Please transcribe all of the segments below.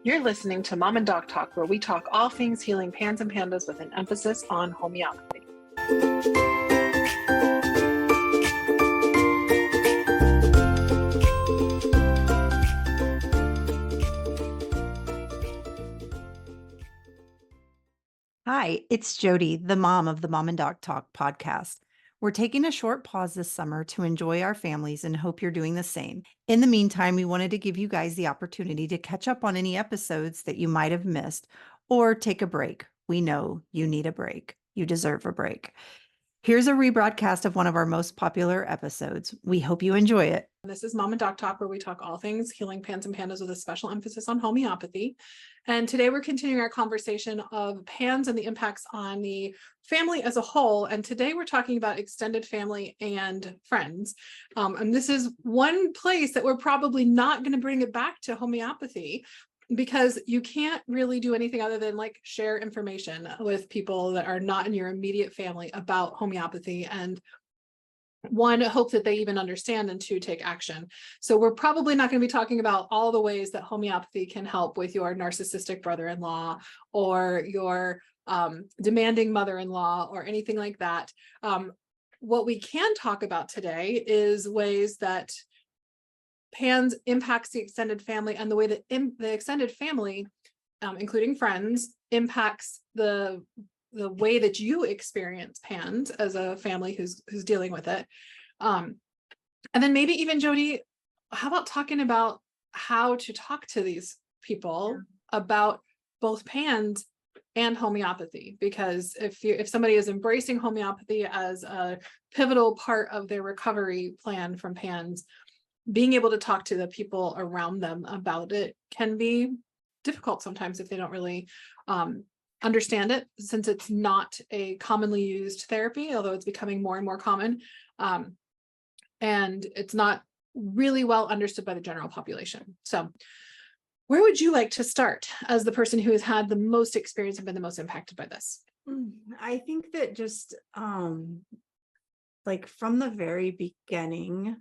You're listening to Mom and Doc Talk, where we talk all things healing pans and pandas with an emphasis on homeopathy. Hi, it's Jody, the mom of the Mom and Doc Talk podcast. We're taking a short pause this summer to enjoy our families and hope you're doing the same. In the meantime, we wanted to give you guys the opportunity to catch up on any episodes that you might have missed or take a break. We know you need a break. You deserve a break. Here's a rebroadcast of one of our most popular episodes. We hope you enjoy it. This is Mom and Doc Talk, where we talk all things healing pans and pandas with a special emphasis on homeopathy. And today we're continuing our conversation of pans and the impacts on the family as a whole. And today we're talking about extended family and friends. And this is one place that we're probably not going to bring it back to homeopathy, because you can't really do anything other than like share information with people that are not in your immediate family about homeopathy, and one, hope that they even understand, and two, take action. So we're probably not going to be talking about all the ways that homeopathy can help with your narcissistic brother-in-law or your demanding mother-in-law or anything like that. What we can talk about today is ways that PANS impacts the extended family, and the way that the extended family, including friends, impacts the way that you experience PANS as a family who's dealing with it. And then maybe even, Jody, how about talking about how to talk to these people about both PANS and homeopathy? Because if somebody is embracing homeopathy as a pivotal part of their recovery plan from PANS, being able to talk to the people around them about it can be difficult sometimes if they don't really understand it, since it's not a commonly used therapy, although it's becoming more and more common. And it's not really well understood by the general population. So where would you like to start as the person who has had the most experience and been the most impacted by this? I think that just like from the very beginning,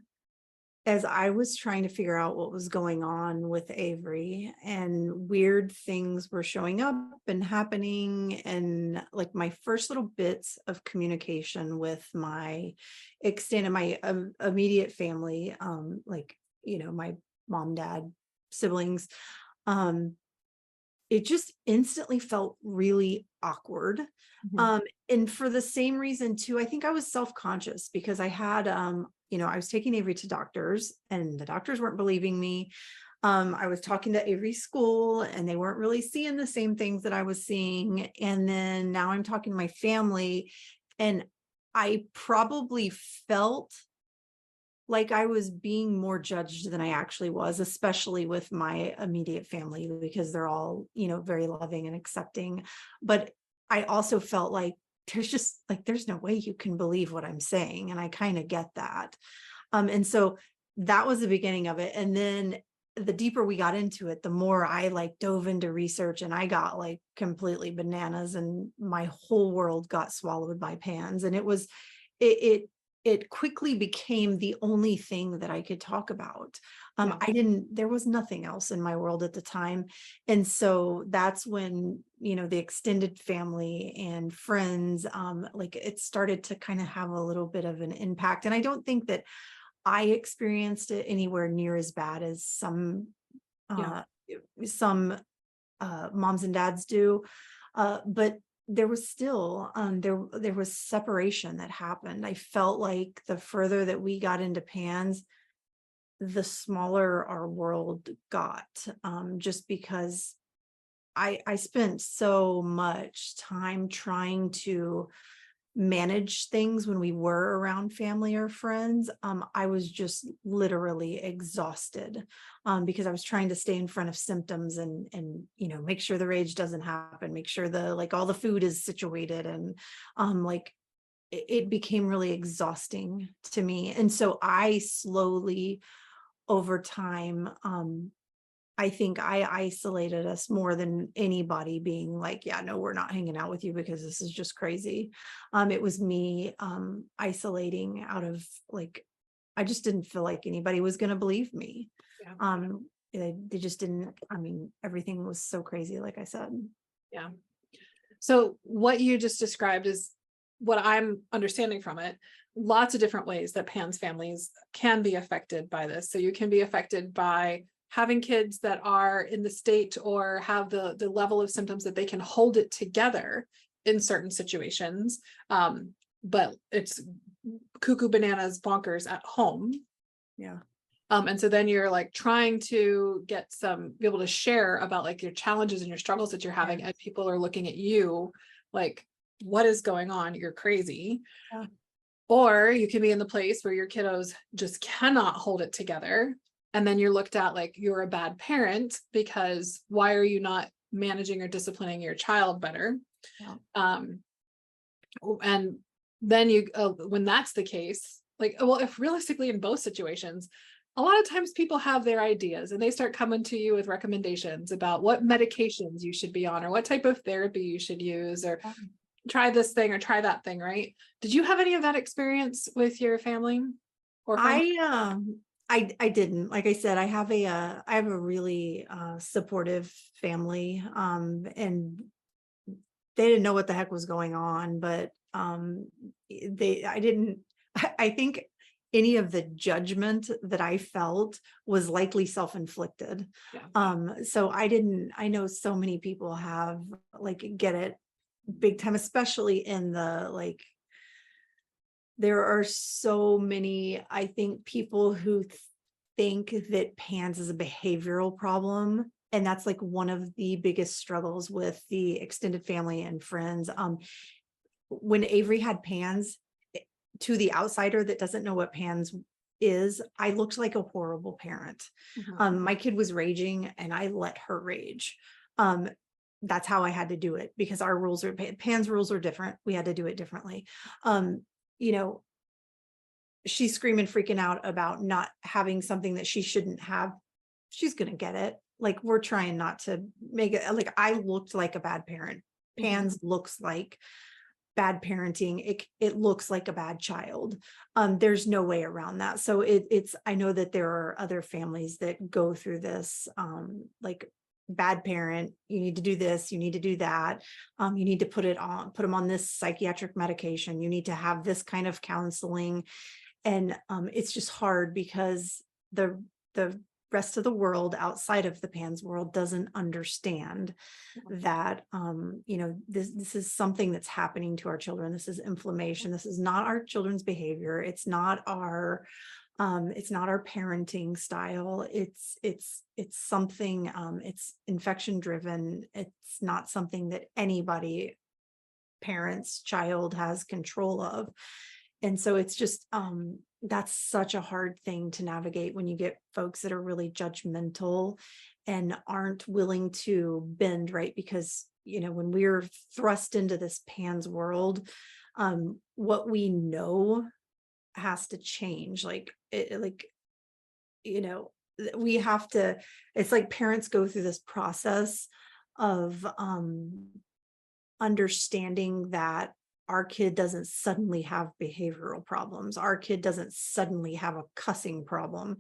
as I was trying to figure out what was going on with Avery, and weird things were showing up and happening, and like my first little bits of communication with my immediate family, like, my mom, dad, siblings, it just instantly felt really awkward. And for the same reason too, I think I was self-conscious because I had, I was taking Avery to doctors and the doctors weren't believing me. I was talking to Avery's school and they weren't really seeing the same things that I was seeing. And then now I'm talking to my family, and I probably felt like I was being more judged than I actually was, especially with my immediate family, because they're all, very loving and accepting. But I also felt like there's no way you can believe what I'm saying. And I kind of get that. And so that was the beginning of it. And then the deeper we got into it, the more I dove into research, and I got completely bananas, and my whole world got swallowed by PANS. And it quickly became the only thing that I could talk about. There was nothing else in my world at the time. And so that's when, the extended family and friends, it started to kind of have a little bit of an impact. And I don't think that I experienced it anywhere near as bad as some moms and dads do. But there was still, there was separation that happened. I felt like the further that we got into PANS, the smaller our world got, just because I spent so much time trying to manage things when we were around family or friends. I was just literally exhausted, because I was trying to stay in front of symptoms and make sure the rage doesn't happen, make sure all the food is situated, and it became really exhausting to me. And so I slowly, over time, I think I isolated us more than anybody, being like, yeah, no, we're not hanging out with you because this is just crazy. It was me isolating out of I just didn't feel like anybody was going to believe me. they just didn't, I mean, everything was so crazy, like I said. Yeah. So what you just described is what I'm understanding from it. Lots of different ways that PANS families can be affected by this. So you can be affected by having kids that are in the state or have the level of symptoms that they can hold it together in certain situations. But it's cuckoo bananas bonkers at home. Yeah. And so then you're like trying to be able to share about like your challenges and your struggles that you're having, Yes. and people are looking at you like, what is going on? You're crazy. Yeah. Or you can be in the place where your kiddos just cannot hold it together. And then you're looked at like you're a bad parent because why are you not managing or disciplining your child better? Yeah. And then you, when that's the case, like, well, if realistically in both situations, a lot of times people have their ideas and they start coming to you with recommendations about what medications you should be on or what type of therapy you should use or try this thing or try that thing, right? Did you have any of that experience with your family or friends? I didn't. Like I said, I have a really supportive family, and they didn't know what the heck was going on, but I didn't. I think any of the judgment that I felt was likely self-inflicted. Yeah. So I didn't. I know so many people have like get it big time, especially in the like. There are so many, I think, people who think that PANS is a behavioral problem. And that's like one of the biggest struggles with the extended family and friends. When Avery had PANS, to the outsider that doesn't know what PANS is, I looked like a horrible parent. My kid was raging and I let her rage. That's how I had to do it because our rules are, PANS rules are different. We had to do it differently. You know, she's screaming, freaking out about not having something that she shouldn't have. She's going to get it. Like, we're trying not to make it like I looked like a bad parent. PANS looks like bad parenting. It looks like a bad child. There's no way around that. So it's, I know that there are other families that go through this, like bad parent, you need to do this, you need to do that. You need to put them on this psychiatric medication. You need to have this kind of counseling. And it's just hard because the rest of the world outside of the PANS world doesn't understand that, you know, this is something that's happening to our children. This is inflammation. This is not our children's behavior. It's not our parenting style. It's something, it's infection driven. It's not something that anybody, parents, child, has control of. And so it's just, that's such a hard thing to navigate when you get folks that are really judgmental and aren't willing to bend, right? Because, you know, when we're thrust into this PANS world, what we know has to change. Like, you know, we have to, it's like parents go through this process of understanding that our kid doesn't suddenly have behavioral problems. Our kid doesn't suddenly have a cussing problem.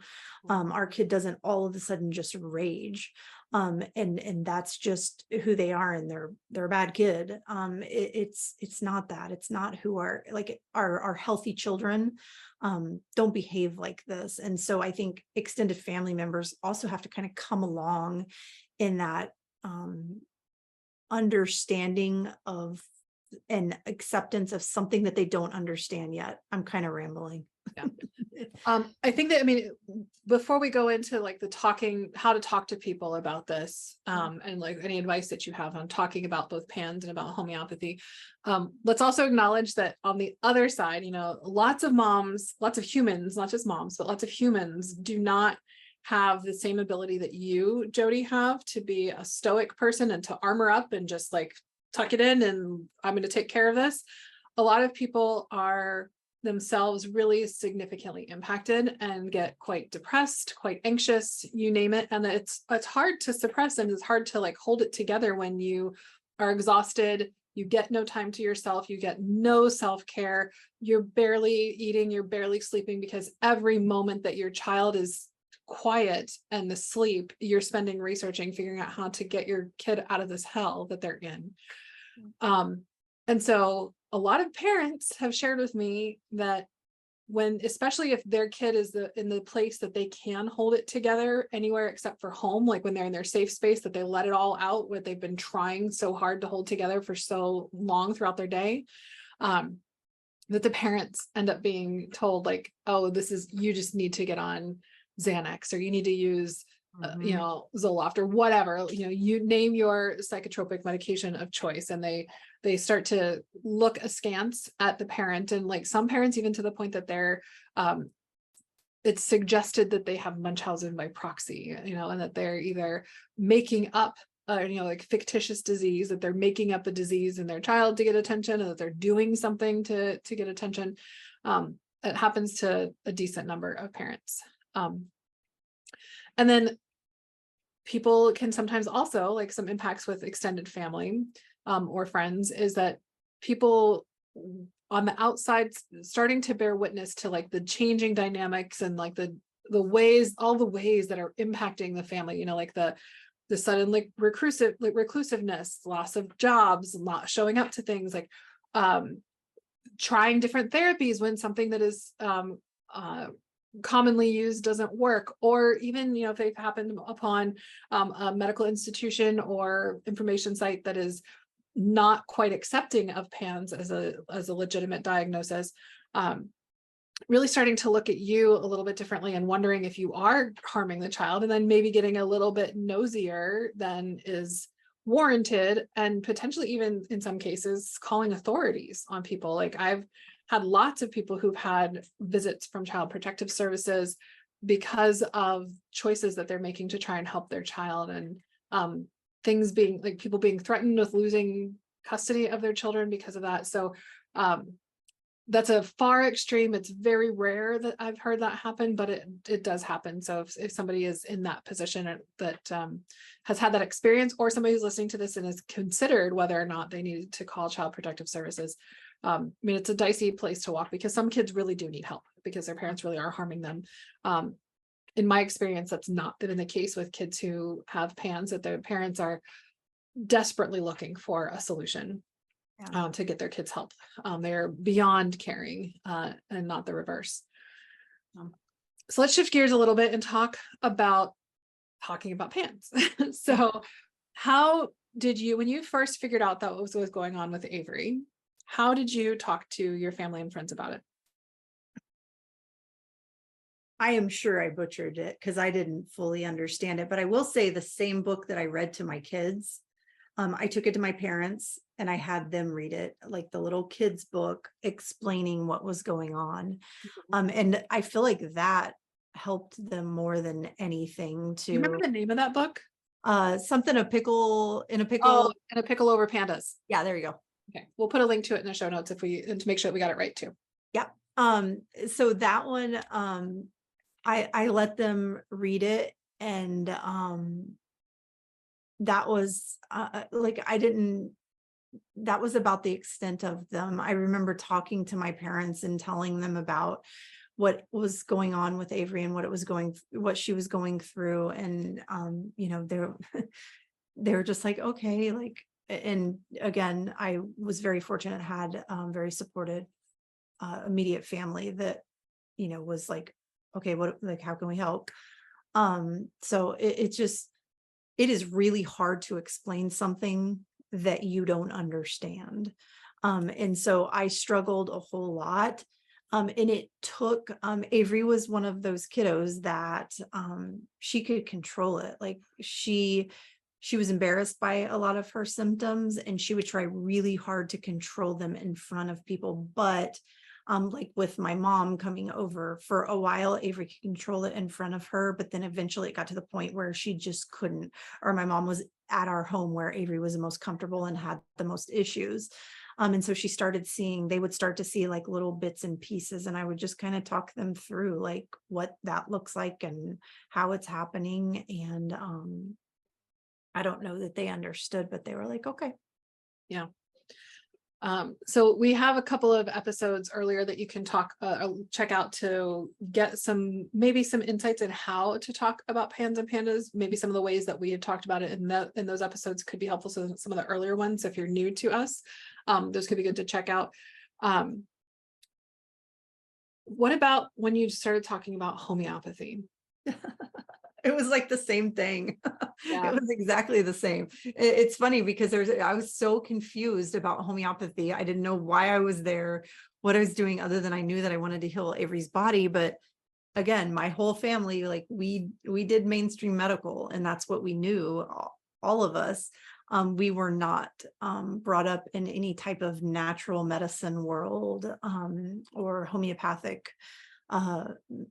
Our kid doesn't all of a sudden just rage. And that's just who they are, and they're a bad kid. It's not that. It's not who our healthy children don't behave like this. And so I think extended family members also have to kind of come along in that understanding of and acceptance of something that they don't understand yet. I'm kind of rambling. Yeah. I think that, I mean, before we go into like how to talk to people about this, and like any advice that you have on talking about both PANS and about homeopathy, let's also acknowledge that on the other side, you know, lots of moms, lots of humans, not just moms, but lots of humans do not have the same ability that you, Jody, have to be a stoic person and to armor up and just like tuck it in and I'm going to take care of this. A lot of people are themselves really significantly impacted and get quite depressed, quite anxious, you name it. And it's hard to suppress, and it's hard to like hold it together when you are exhausted, you get no time to yourself, you get no self-care, you're barely eating, you're barely sleeping because every moment that your child is quiet and the sleep you're spending researching, figuring out how to get your kid out of this hell that they're in. And so a lot of parents have shared with me that especially if their kid is in the place that they can hold it together anywhere except for home, like when they're in their safe space, that they let it all out, what they've been trying so hard to hold together for so long throughout their day, that the parents end up being told like, oh, you just need to get on Xanax, or you need to use, you know, Zoloft or whatever, you know, you name your psychotropic medication of choice. And they start to look askance at the parent. And like some parents, even to the point that they're, it's suggested that they have Munchausen by proxy, you know, and that they're either making up you know, like fictitious disease, that they're making up a disease in their child to get attention, and that they're doing something to get attention. It happens to a decent number of parents. And then people can sometimes also, like some impacts with extended family or friends, is that people on the outside starting to bear witness to like the changing dynamics and like all the ways that are impacting the family, you know, like the sudden like reclusiveness, loss of jobs, not showing up to things, like trying different therapies when something that is commonly used doesn't work, or even, you know, if they've happened upon a medical institution or information site that is not quite accepting of PANS as a legitimate diagnosis, really starting to look at you a little bit differently and wondering if you are harming the child, and then maybe getting a little bit nosier than is warranted, and potentially even in some cases calling authorities on people. Like I've had lots of people who've had visits from Child Protective Services because of choices that they're making to try and help their child, and things being like people being threatened with losing custody of their children because of that. So that's a far extreme. It's very rare that I've heard that happen, but it does happen. So if somebody is in that position that has had that experience, or somebody who's listening to this and has considered whether or not they need to call Child Protective Services, I mean, it's a dicey place to walk, because some kids really do need help because their parents really are harming them. In my experience, that's not been the case with kids who have PANS, that their parents are desperately looking for a solution. To get their kids help. They're beyond caring and not the reverse. So let's shift gears a little bit and talking about PANS. So how did you, when you first figured out that what was going on with Avery, how did you talk to your family and friends about it? I am sure I butchered it because I didn't fully understand it, but I will say the same book that I read to my kids, I took it to my parents and I had them read it, like the little kids book explaining what was going on. And I feel like that helped them more than anything to— You remember the name of that book? Something in a pickle. Oh, in a pickle over pandas. Yeah, there you go. Okay, we'll put a link to it in the show notes and to make sure we got it right too. Yeah. So that one, I let them read it, and that was like, that was about the extent of them. I remember talking to my parents and telling them about what was going on with Avery and what she was going through. And, you know, they're just like, okay, like, and again, I was very fortunate, had very supportive, immediate family that, you know, was like, okay, how can we help? So it is really hard to explain something that you don't understand. And so I struggled a whole lot. And it took, Avery was one of those kiddos that she could control it. Like she was embarrassed by a lot of her symptoms, and she would try really hard to control them in front of people. But like with my mom coming over, for a while, Avery could control it in front of her, but then eventually it got to the point where she just couldn't, or my mom was at our home where Avery was the most comfortable and had the most issues. And so they would start to see like little bits and pieces, and I would just kind of talk them through like what that looks like and how it's happening. And I don't know that they understood, but they were like, okay. Yeah. So we have a couple of episodes earlier that you can check out to get maybe some insights in how to talk about pans and pandas. Maybe some of the ways that we had talked about it in those episodes could be helpful. So some of the earlier ones, if you're new to us, those could be good to check out. What about when you started talking about homeopathy? It was like the same thing. Yeah. It was exactly the same. It's funny because I was so confused about homeopathy. I didn't know why I was there, what I was doing, other than I knew that I wanted to heal Avery's body. But again, my whole family, like we did mainstream medical, and that's what we knew, all of us. We were not brought up in any type of natural medicine world or homeopathic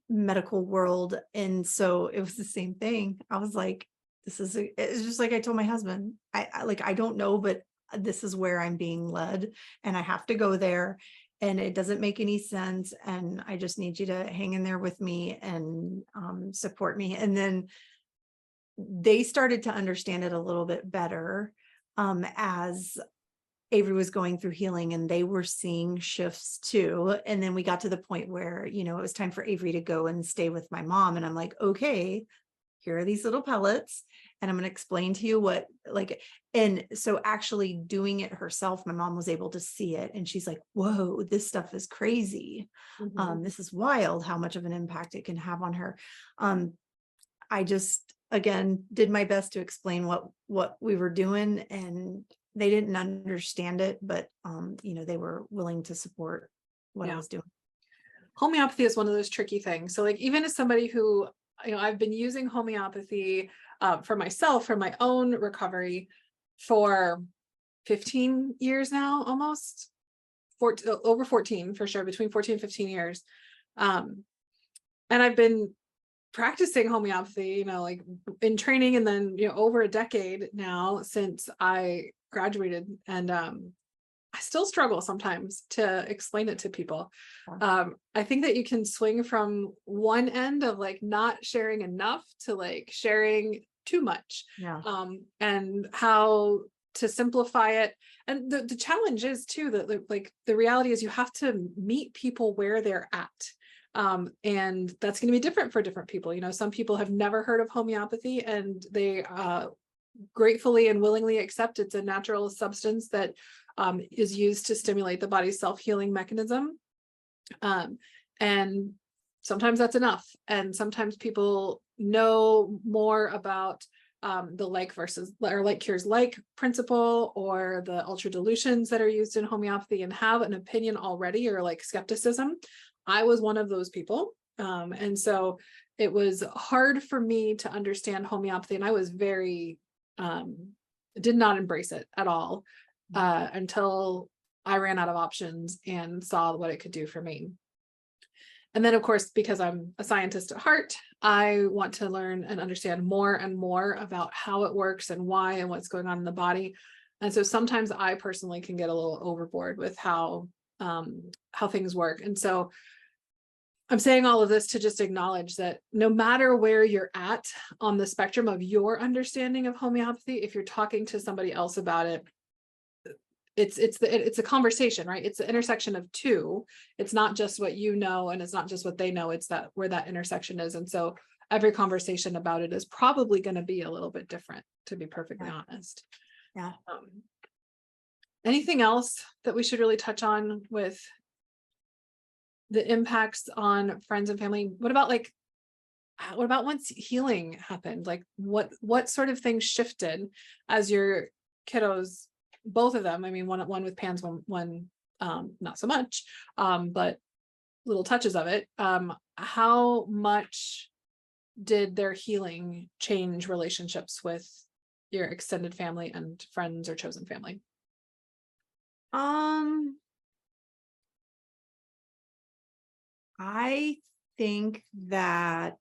medical world. And so it was the same thing. I was like, it's just like I told my husband, I don't know, but this is where I'm being led and I have to go there, and it doesn't make any sense. And I just need you to hang in there with me and support me. And then they started to understand it a little bit better as Avery was going through healing, and they were seeing shifts too. And then we got to the point where, it was time for Avery to go and stay with my mom. And I'm like, okay, here are these little pellets, and I'm going to explain to you what, and so actually doing it herself, my mom was able to see it. And she's like, whoa, this stuff is crazy. This is wild how much of an impact it can have on her. I just, again, did my best to explain what we were doing, and they didn't understand it, but they were willing to support what I was doing. Homeopathy is one of those tricky things. So even as somebody who, I've been using homeopathy for myself, for my own recovery for 15 years now, almost over 14 for sure, between 14 and 15 years. And I've been practicing homeopathy, in training, and then, over a decade now since I graduated, and I still struggle sometimes to explain it to people. I think that you can swing from one end of not sharing enough to sharing too much. And how to simplify it. And the challenge is too that the reality is you have to meet people where they're at. And that's going to be different for different people. Some people have never heard of homeopathy, and they gratefully and willingly accept it's a natural substance that is used to stimulate the body's self-healing mechanism. And sometimes that's enough. And sometimes people know more about the like cures like principle, or the ultra dilutions that are used in homeopathy, and have an opinion already, or skepticism. I was one of those people. And so it was hard for me to understand homeopathy, and I was did not embrace it at all until I ran out of options and saw what it could do for me. And then, of course, because I'm a scientist at heart, I want to learn and understand more and more about how it works and why and what's going on in the body. And so sometimes I personally can get a little overboard with how things work. And so I'm saying all of this to just acknowledge that no matter where you're at on the spectrum of your understanding of homeopathy, if you're talking to somebody else about it, it's a conversation, right? It's the intersection of two. It's not just what you know, and it's not just what they know. It's where that intersection is. And so every conversation about it is probably going to be a little bit different, to be perfectly honest. Yeah. Anything else that we should really touch on with the impacts on friends and family? What about once healing happened? What sort of things shifted as your kiddos, both of them? I mean, one with PANS, one not so much, but little touches of it. How much did their healing change relationships with your extended family and friends or chosen family? I think that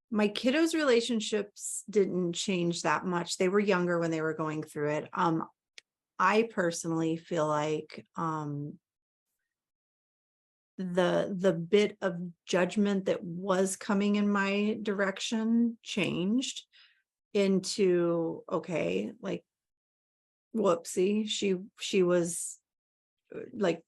my kiddos' relationships didn't change that much. They were younger when they were going through it. I personally feel like the bit of judgment that was coming in my direction changed into, okay, whoopsie. She was like,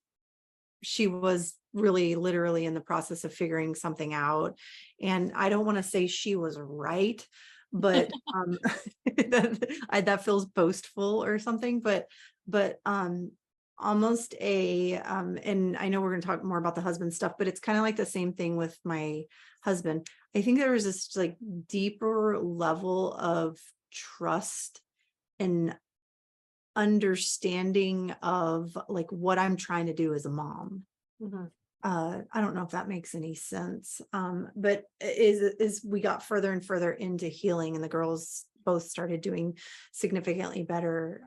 she was really literally in the process of figuring something out. And I don't want to say she was right, but that feels boastful or something, but almost and I know we're going to talk more about the husband stuff, but it's kind of like the same thing with my husband. I think there was this like deeper level of trust and understanding of like what I'm trying to do as a mom. Mhm. I don't know if that makes any sense. But is we got further and further into healing and the girls both started doing significantly better.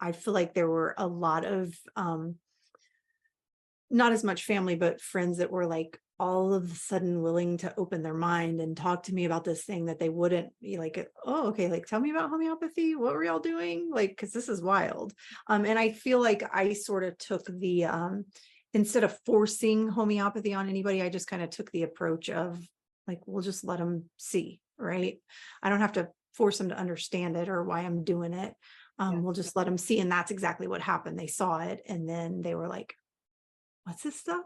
I feel like there were a lot of not as much family, but friends that were like all of a sudden willing to open their mind and talk to me about this thing that they wouldn't be like, oh, okay, like tell me about homeopathy. What were y'all doing? Like, because this is wild. And I feel like I sort of took the instead of forcing homeopathy on anybody, I just kind of took the approach of like, we'll just let them see, right? I don't have to force them to understand it or why I'm doing it. Yeah. We'll just let them see. And that's exactly what happened. They saw it and then they were like, what's this stuff?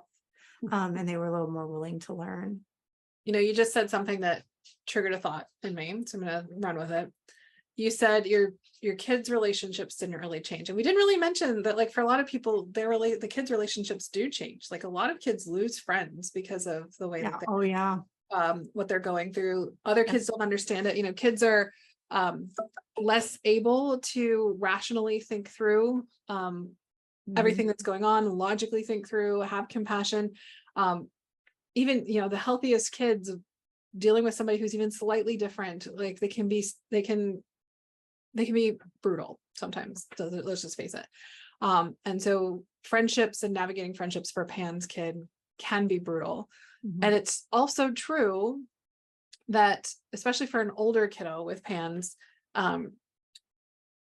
And they were a little more willing to learn. You know, you just said something that triggered a thought in me, so I'm going to run with it. You said your kids' relationships didn't really change, and we didn't really mention that. Like for a lot of people, the kids' relationships do change. Like a lot of kids lose friends because of the way that Oh yeah. what they're going through. Other kids don't understand it. You know, kids are less able to rationally think through everything that's going on, logically think through, have compassion. Even, you know, the healthiest kids dealing with somebody who's even slightly different, like they can be brutal sometimes. So let's just face it. And so friendships and navigating friendships for Pan's kid can be brutal. And it's also true that, especially for an older kiddo with Pan's,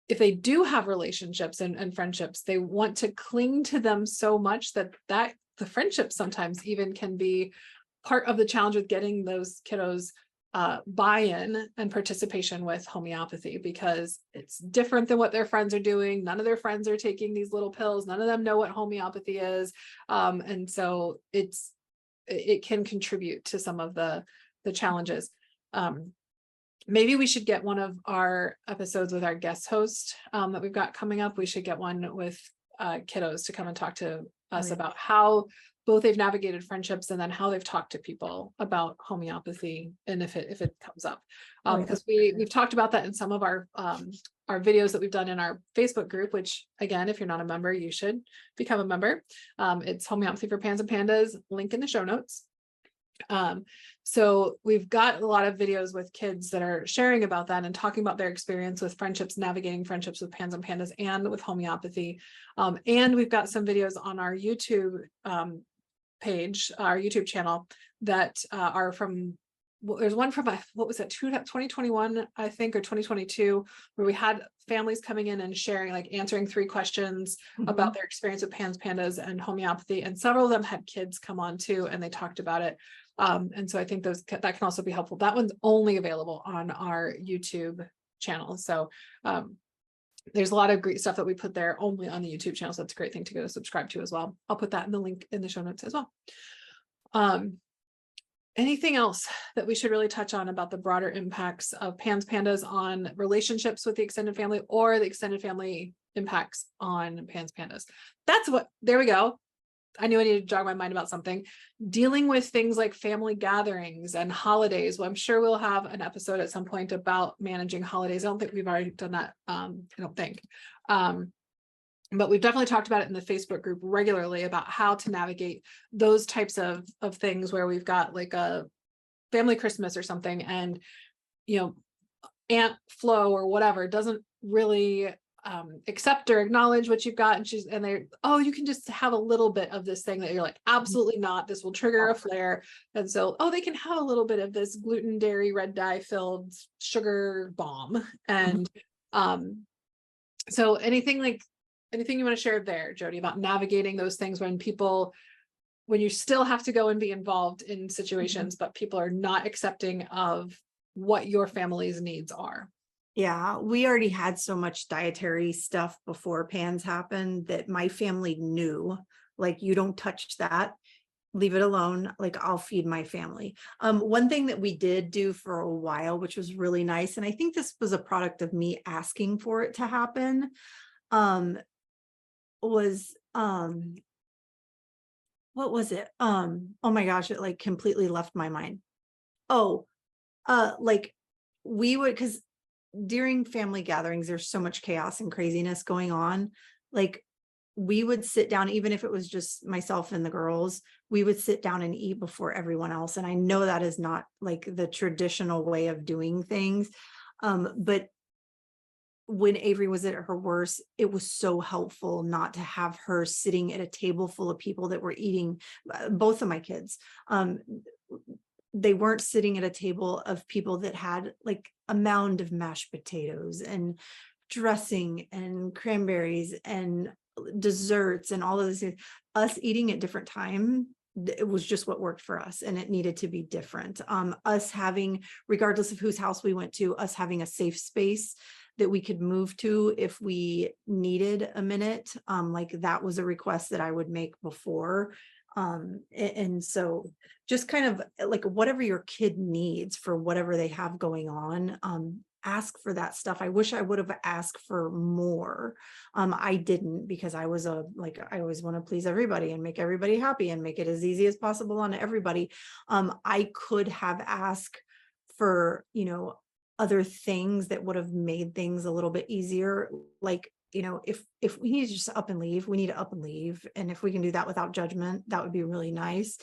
if they do have relationships and friendships, they want to cling to them so much that the friendship sometimes even can be part of the challenge with getting those kiddos buy-in and participation with homeopathy, because it's different than what their friends are doing. None of their friends are taking these little pills. None of them know what homeopathy is. And so it can contribute to some of the challenges. Maybe we should get one of our episodes with our guest host that we've got coming up. We should get one with kiddos to come and talk to us about how both they've navigated friendships and then how they've talked to people about homeopathy, and if it comes up, because we've talked about that in some of our videos that we've done in our Facebook group, which again, if you're not a member, you should become a member. It's Homeopathy for Pans and Pandas, link in the show notes. So we've got a lot of videos with kids that are sharing about that and talking about their experience with friendships, navigating friendships with Pans and Pandas and with homeopathy. And we've got some videos on our YouTube page, our YouTube channel, that are from, there's one from, what was it, 2021, I think, or 2022, where we had families coming in and sharing, like answering 3 questions about their experience with Pans, Pandas, and homeopathy. And several of them had kids come on too, and they talked about it. And so I think that can also be helpful. That one's only available on our YouTube channel. So there's a lot of great stuff that we put there only on the YouTube channel. So that's a great thing to go subscribe to as well. I'll put that in the link in the show notes as well. Anything else that we should really touch on about the broader impacts of Pans, Pandas on relationships with the extended family, or the extended family impacts on Pans, Pandas? There we go. I knew I needed to jog my mind about something. Dealing with things like family gatherings and holidays. Well, I'm sure we'll have an episode at some point about managing holidays. I don't think we've already done that. I don't think. But we've definitely talked about it in the Facebook group regularly about how to navigate those types of things where we've got like a family Christmas or something, and, you know, Aunt Flo or whatever doesn't really accept or acknowledge what you've got, and they're, oh, you can just have a little bit of this thing, that you're like, absolutely not, this will trigger a flare. And so, oh, they can have a little bit of this gluten, dairy, red dye filled sugar bomb. And so anything you want to share there, Jody, about navigating those things when you still have to go and be involved in situations, but people are not accepting of what your family's needs are? Yeah, we already had so much dietary stuff before PANS happened that my family knew, like, you don't touch that, leave it alone, like, I'll feed my family. One thing that we did do for a while, which was really nice, and I think this was a product of me asking for it to happen, um, was, what was it? Oh my gosh, it like completely left my mind. Oh, like we would, because during family gatherings, there's so much chaos and craziness going on. Like we would sit down, even if it was just myself and the girls, we would sit down and eat before everyone else. And I know that is not like the traditional way of doing things. But when Avery was at her worst, it was so helpful not to have her sitting at a table full of people that were eating, both of my kids. They weren't sitting at a table of people that had like a mound of mashed potatoes and dressing and cranberries and desserts and all of this. Us eating at different time, it was just what worked for us, and it needed to be different. Us having, regardless of whose house we went to, us having a safe space that we could move to if we needed a minute. Like that was a request that I would make before. And so just kind of like whatever your kid needs for whatever they have going on, ask for that stuff. I wish I would have asked for more. I didn't, because I was like, I always want to please everybody and make everybody happy and make it as easy as possible on everybody. I could have asked for, other things that would have made things a little bit easier. Like, if we need to just up and leave, we need to up and leave. And if we can do that without judgment, that would be really nice.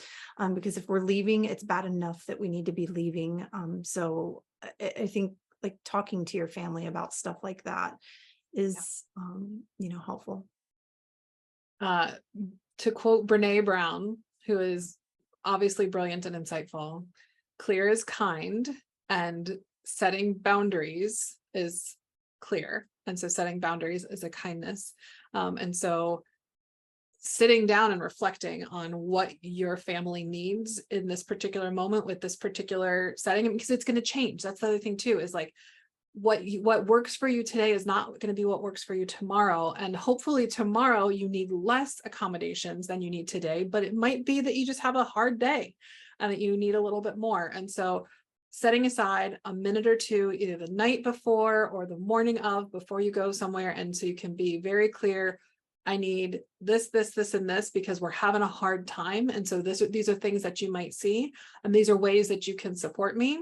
Because if we're leaving, it's bad enough that we need to be leaving. So I think like talking to your family about stuff like that is, helpful. To quote Brene Brown, who is obviously brilliant and insightful, clear is kind, and setting boundaries is clear. And so setting boundaries is a kindness. And so sitting down and reflecting on what your family needs in this particular moment with this particular setting, because it's going to change. That's the other thing too, is like what works for you today is not going to be what works for you tomorrow. And hopefully tomorrow you need less accommodations than you need today, but it might be that you just have a hard day and that you need a little bit more. And so setting aside a minute or two, either the night before or the morning of, before you go somewhere. And so you can be very clear, I need this, this, this, and this, because we're having a hard time. And so these are things that you might see, and these are ways that you can support me.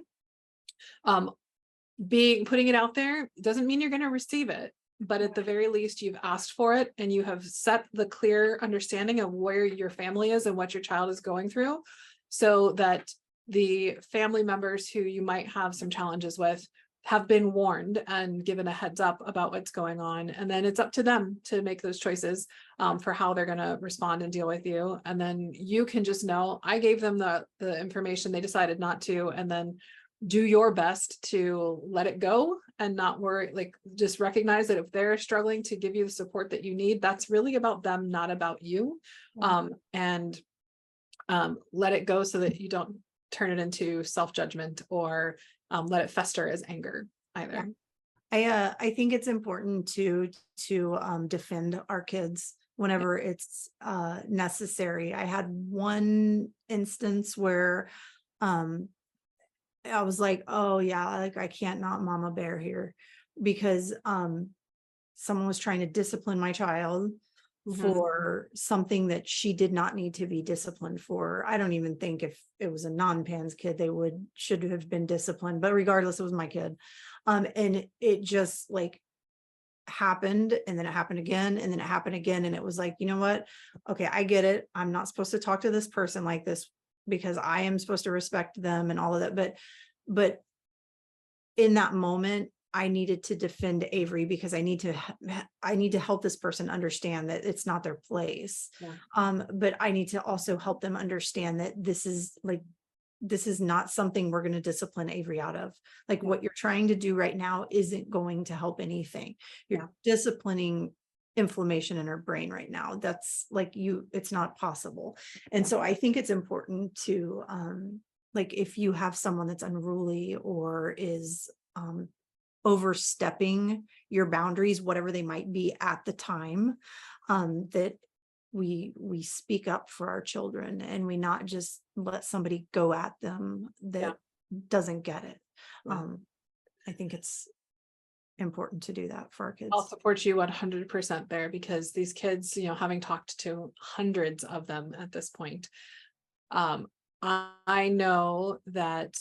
Putting it out there doesn't mean you're going to receive it, but at the very least you've asked for it, and you have set the clear understanding of where your family is and what your child is going through, so that the family members who you might have some challenges with have been warned and given a heads up about what's going on. And then it's up to them to make those choices for how they're going to respond and deal with you. And then you can just know, I gave them the information, they decided not to, and then do your best to let it go and not worry. Like, just recognize that if they're struggling to give you the support that you need, that's really about them, not about you. And let it go, so that you don't turn it into self-judgment or let it fester as anger either. I think it's important to defend our kids whenever it's necessary. I had one instance where I was like, oh yeah, like I can't not mama bear here, because someone was trying to discipline my child for something that she did not need to be disciplined for. I don't even think if it was a non-PANS kid, they should have been disciplined, but regardless, it was my kid. And it just like happened, and then it happened again, and then it happened again. And it was like, you know what? Okay, I get it. I'm not supposed to talk to this person like this, because I am supposed to respect them and all of that. But in that moment, I needed to defend Avery, because I need to help this person understand that it's not their place. But I need to also help them understand that this is not something we're going to discipline Avery out of. Like, what you're trying to do right now isn't going to help anything. You're disciplining inflammation in her brain right now. That's like it's not possible. And so I think it's important to like, if you have someone that's unruly or is overstepping your boundaries, whatever they might be at the time, that we speak up for our children, and we not just let somebody go at them that doesn't get it. I think it's important to do that for our kids. I'll support you 100% there, because these kids, having talked to hundreds of them at this point, I know that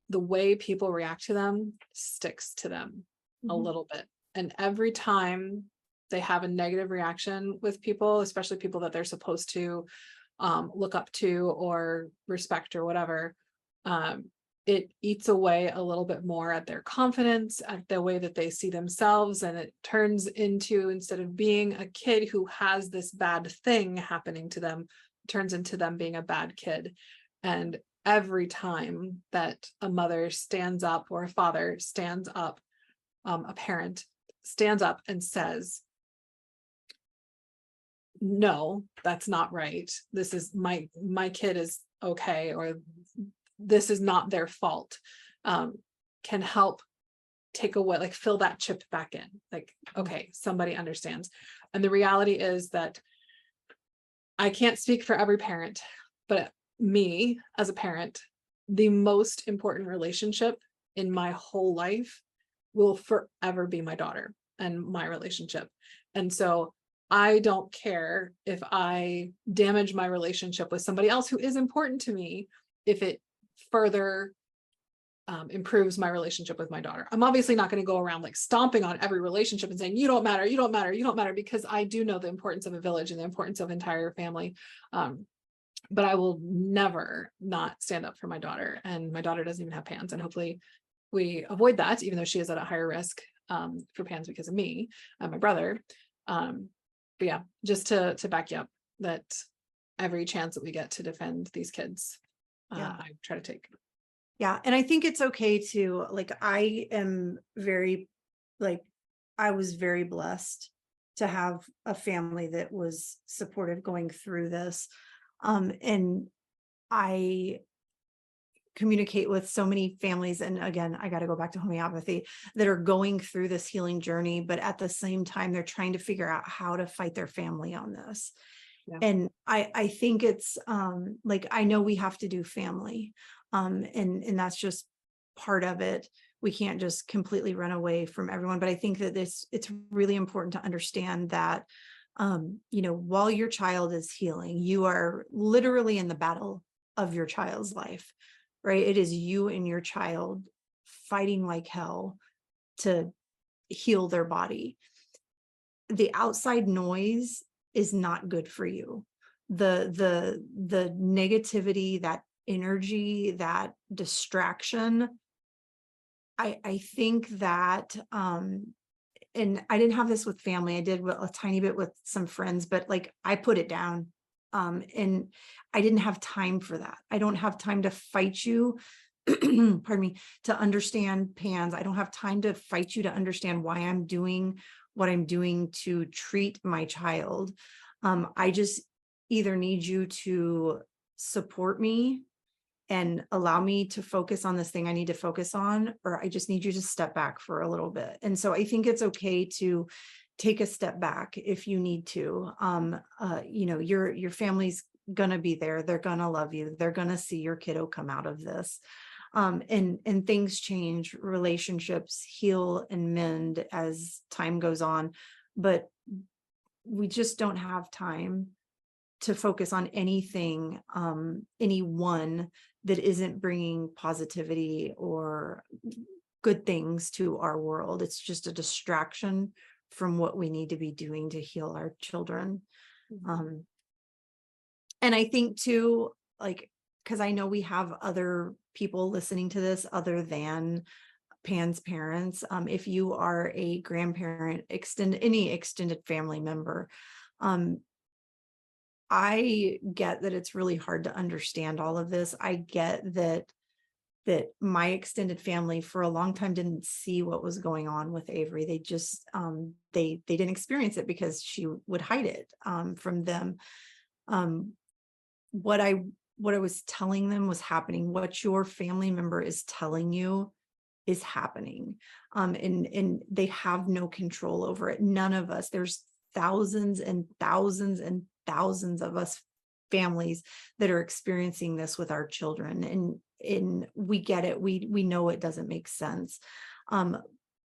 the way people react to them sticks to them a little bit. And every time they have a negative reaction with people, especially people that they're supposed to look up to or respect or whatever, it eats away a little bit more at their confidence, at the way that they see themselves. And it turns into, instead of being a kid who has this bad thing happening to them, it turns into them being a bad kid. And every time that a mother stands up, or a father stands up, a parent stands up and says, no, that's not right. This is my kid is okay, or this is not their fault, can help take away, like, fill that chip back in. Like, okay, somebody understands. And the reality is that I can't speak for every parent, but me as a parent, the most important relationship in my whole life will forever be my daughter and my relationship. And so I don't care if I damage my relationship with somebody else who is important to me, if it further improves my relationship with my daughter. I'm obviously not going to go around like stomping on every relationship and saying, you don't matter, you don't matter, you don't matter, because I do know the importance of a village and the importance of entire family. But I will never not stand up for my daughter, and my daughter doesn't even have PANS, and hopefully we avoid that, even though she is at a higher risk for PANS because of me and my brother. But yeah, just to back you up, that every chance that we get to defend these kids, I try to take. Yeah. And I think it's okay to, like, I was very blessed to have a family that was supportive going through this. And I communicate with so many families, and again, I got to go back to homeopathy, that are going through this healing journey, but at the same time, they're trying to figure out how to fight their family on this. Yeah. And I think it's like, I know we have to do family, and that's just part of it. We can't just completely run away from everyone, but I think that it's really important to understand that while your child is healing, you are literally in the battle of your child's life, right? It is you and your child fighting like hell to heal their body. The outside noise is not good for you. The negativity, that energy, that distraction, I think that, and I didn't have this with family. I did a tiny bit with some friends, but like, I put it down. And I didn't have time for that. I don't have time to fight you, pardon me, to understand PANS. I don't have time to fight you to understand why I'm doing what I'm doing to treat my child. I just either need you to support me and allow me to focus on this thing I need to focus on, or I just need you to step back for a little bit. And so I think it's okay to take a step back if you need to. Your family's gonna be there. They're gonna love you. They're gonna see your kiddo come out of this. And things change, relationships heal and mend as time goes on, but we just don't have time to focus on anything, anyone that isn't bringing positivity or good things to our world. It's just a distraction from what we need to be doing to heal our children. And I think too, like, because I know we have other people listening to this other than PANS parents. If you are a grandparent, any extended family member, I get that it's really hard to understand all of this. I get that my extended family for a long time didn't see what was going on with Avery. They just, they didn't experience it because she would hide it from them. What I was telling them was happening. What your family member is telling you is happening. And they have no control over it. None of us, there's thousands and thousands and thousands of us families that are experiencing this with our children. And we get it. We know it doesn't make sense.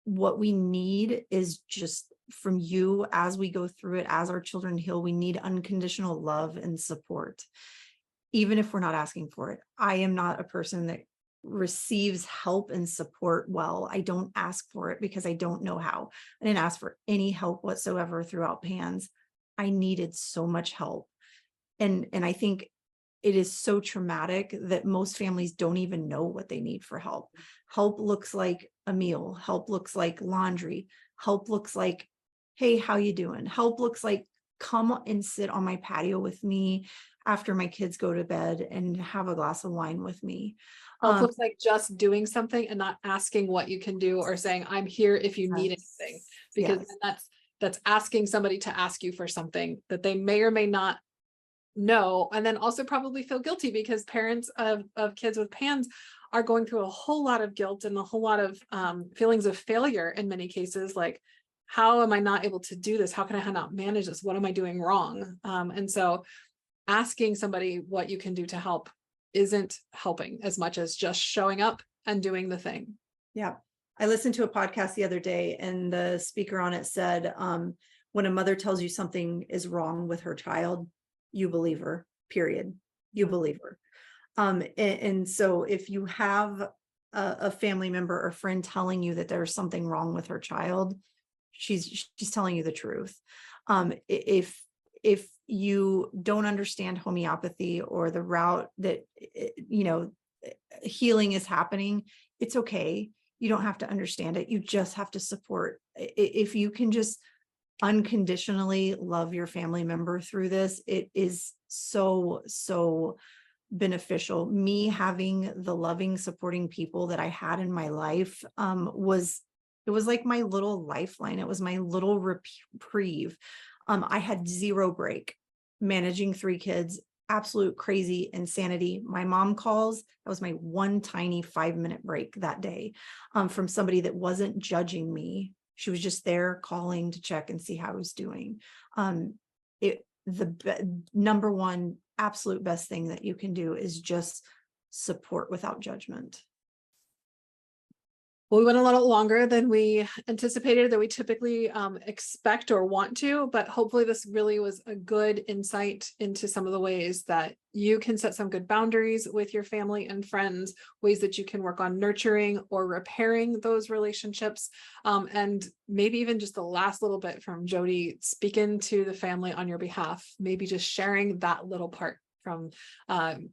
What we need is just from you as we go through it, as our children heal, we need unconditional love and support, even if we're not asking for it. I am not a person that receives help and support well. I don't ask for it because I don't know how. I didn't ask for any help whatsoever throughout PANDS. I needed so much help. And I think it is so traumatic that most families don't even know what they need for help. Help looks like a meal. Help looks like laundry. Help looks like, hey, how you doing? Help looks like, come and sit on my patio with me after my kids go to bed and have a glass of wine with me. Help looks like just doing something and not asking what you can do or saying, I'm here if you need anything, because that's asking somebody to ask you for something that they may or may not know, and then also probably feel guilty because parents of kids with PANS are going through a whole lot of guilt and a whole lot of feelings of failure in many cases, like, how am I not able to do this? How can I not manage this? What am I doing wrong? And so asking somebody what you can do to help isn't helping as much as just showing up and doing the thing. Yeah. I listened to a podcast the other day and the speaker on it said, when a mother tells you something is wrong with her child, you believe her, period. You believe her. And so if you have a family member or friend telling you that there's something wrong with her child, she's telling you the truth. If you don't understand homeopathy or the route that, healing is happening, it's okay. You don't have to understand it. You just have to support. If you can just unconditionally love your family member through this, it is so beneficial. Me having the loving, supporting people that I had in my life was like my little lifeline. It was my little reprieve. I had zero break managing 3 kids, absolute crazy insanity. My mom calls, that was my one tiny 5-minute break that day from somebody that wasn't judging me. She was just there calling to check and see how I was doing. Number one absolute best thing that you can do is just support without judgment. Well, we went a little longer than we anticipated, that we typically expect or want to, but hopefully this really was a good insight into some of the ways that you can set some good boundaries with your family and friends, ways that you can work on nurturing or repairing those relationships. And maybe even just the last little bit from Jody, speaking to the family on your behalf, maybe just sharing that little part from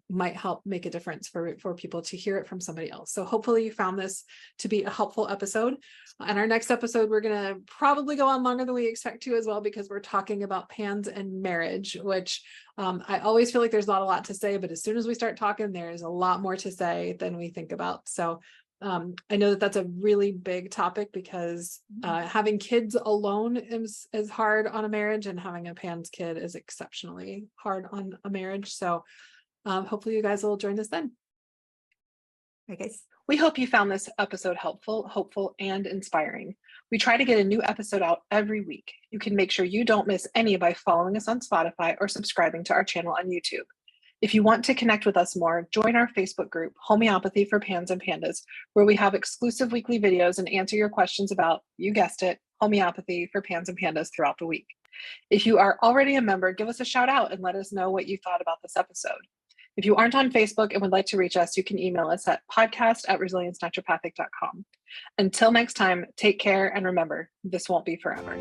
might help make a difference for people to hear it from somebody else. So hopefully you found this to be a helpful episode. And our next episode, we're going to probably go on longer than we expect to as well, because we're talking about PANS and marriage, which I always feel like there's not a lot to say, but as soon as we start talking, there's a lot more to say than we think about. So I know that that's a really big topic, because having kids alone is hard on a marriage, and having a PANS kid is exceptionally hard on a marriage. So hopefully you guys will join us then. Okay, guys. We hope you found this episode helpful, hopeful, and inspiring. We try to get a new episode out every week. You can make sure you don't miss any by following us on Spotify or subscribing to our channel on YouTube. If you want to connect with us more, join our Facebook group, Homeopathy for PANS and Pandas, where we have exclusive weekly videos and answer your questions about, you guessed it, homeopathy for PANS and Pandas throughout the week. If you are already a member, give us a shout out and let us know what you thought about this episode. If you aren't on Facebook and would like to reach us, you can email us at podcast@resiliencenaturopathic.com. Until next time, take care, and remember, this won't be forever.